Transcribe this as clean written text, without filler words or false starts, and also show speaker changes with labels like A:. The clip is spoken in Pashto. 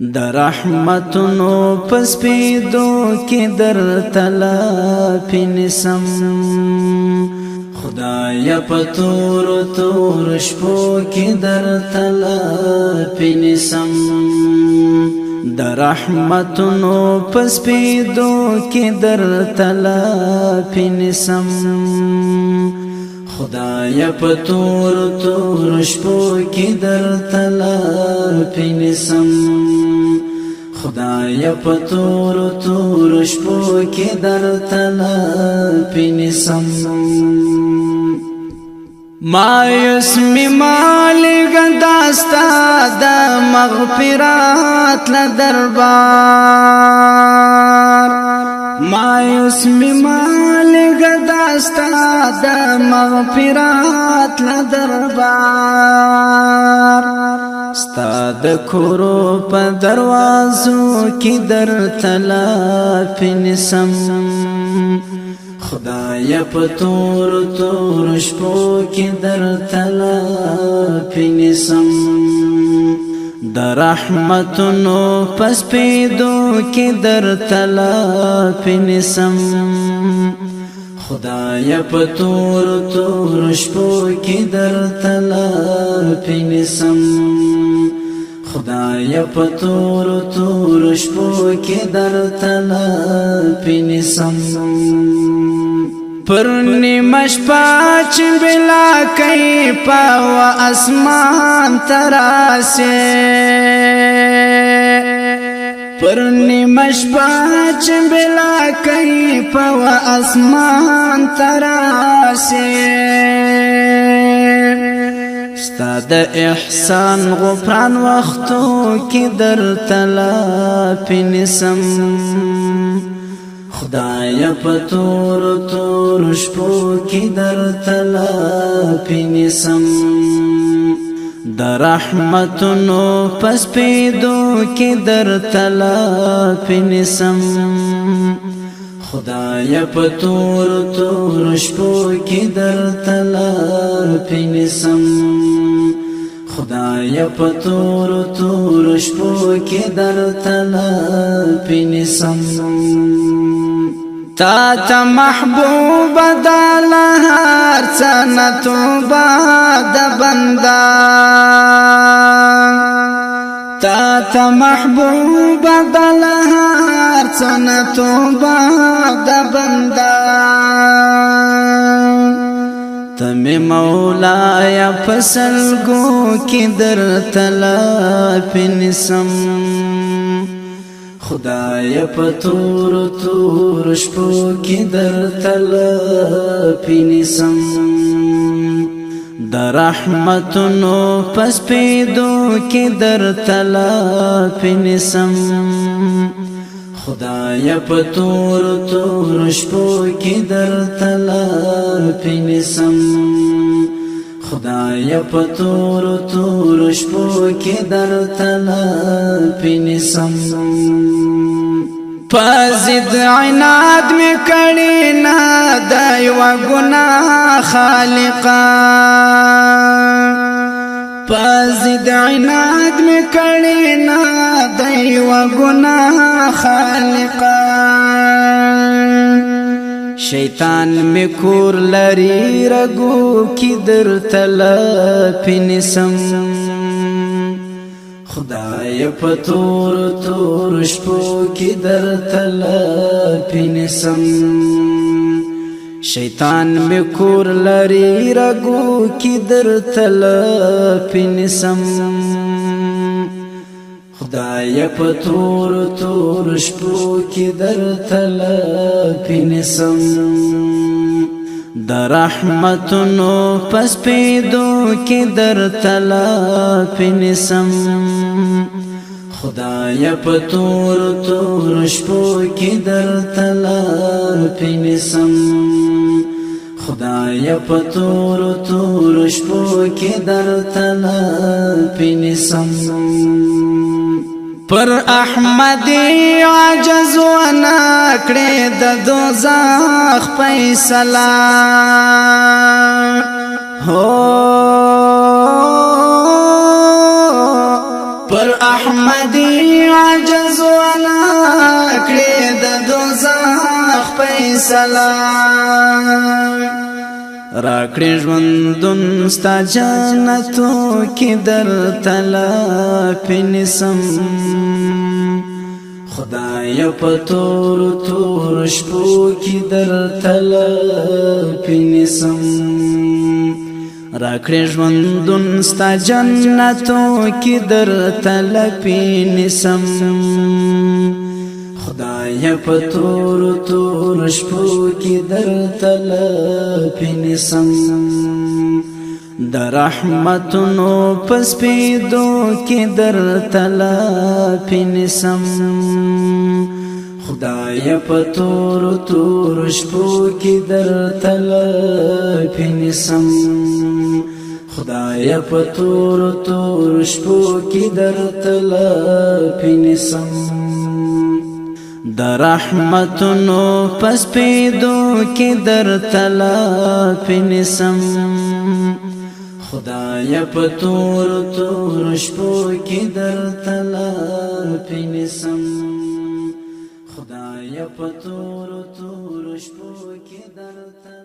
A: د رحمتونو پس پیدو کی در تلافی نسم خدایا پتور تور شپو کی در تلافی نسم د رحمتونو پس پیدو کی در تلافی نسم خدایا پتور تور شپو کی در تلافی نسم خدایا پتور تور شپو کی در تلافی نسم مایوس می مالک داستا دا مغفرات لدربار مایوس می مالک داستا دا مغفرات لدربار ستا د کورو په دروازو کی در تلافی نسم خدایا پتور تور شپو کی در تلافی نسم د رحمتونو پس پیدو کی در تلافی نسم خدایا پتور تور شپو کی در تلافی نسم خدایا پتور تور شپو کی در تلافی نسم پر نیمش پاچ بلا کئی پاو اسمان تراسے پر نیمش پاچ بلا کئی پاو اسمان تراسے ستا د احسان غفران وختو کی در تلافی نسم خدایا پتور تور شپو کی در تلافی نسم د رحمتونو پس پیدو کی در تلافی نسم خدایا پتور تور شپو کی در تلافی نسم خدایا پتور تور شپو کی در تلافی نسم تا تا محبوب دا لہر چنتو باد بندہ تا تا محبوب دا لہر چنتو باد بندہ تمی مولا یا فصل گو کی در تلافی نسم خدایا پتور تور شپو کی در تلافی نسم د رحمتونو پس پیدو کی در تلافی نسم خدایا پتور تور شپو کی در تلافی نسم خدایا پتور تور شپو کی در تلافی نسم پازد عناد میں کڑی نا دای و گناہ خالقا پازد عناد میں کڑی نا دای و گناہ خالقا شیطان میں کور لری رگو کی در تلافی نسم خدایا پتور تور شپو کی در تلافی نسم شیطان میں کور لری رگو کی در تلافی نسم خدایا پتور تور شپو کی در تلافی نسم د رحمتونو پس پیدو کی در تلافی نسم خدایا پتور تور شپو کی در تلافی نسم خدایا پتور تور شپو کی در تلافی نسم پر احمدی عجز و ناکڑی د دوزخ فیصلہ ہو پر احمدی سلام راکړې ژوندون ستا جنتو کې درته لافې نیسم خدای په تور تور شپو کې درته لافې نیسم راکړې ژوندون ستا جنتو کې درته لافې نیسم خدای په تور تور شپو کې درته لافې نیسم د رحمتونو په سپېدو کې درته لافې نیسم خدای په تور تور شپو کې درته لافې نیسم خدای په تور تور شپو کې درته لافې نیسم د رحمتونو په سپېدو کې درته لافې نیسم خدای په تور تور شپو کې درته لافې نیسم خدای په تور تور شپو کې درته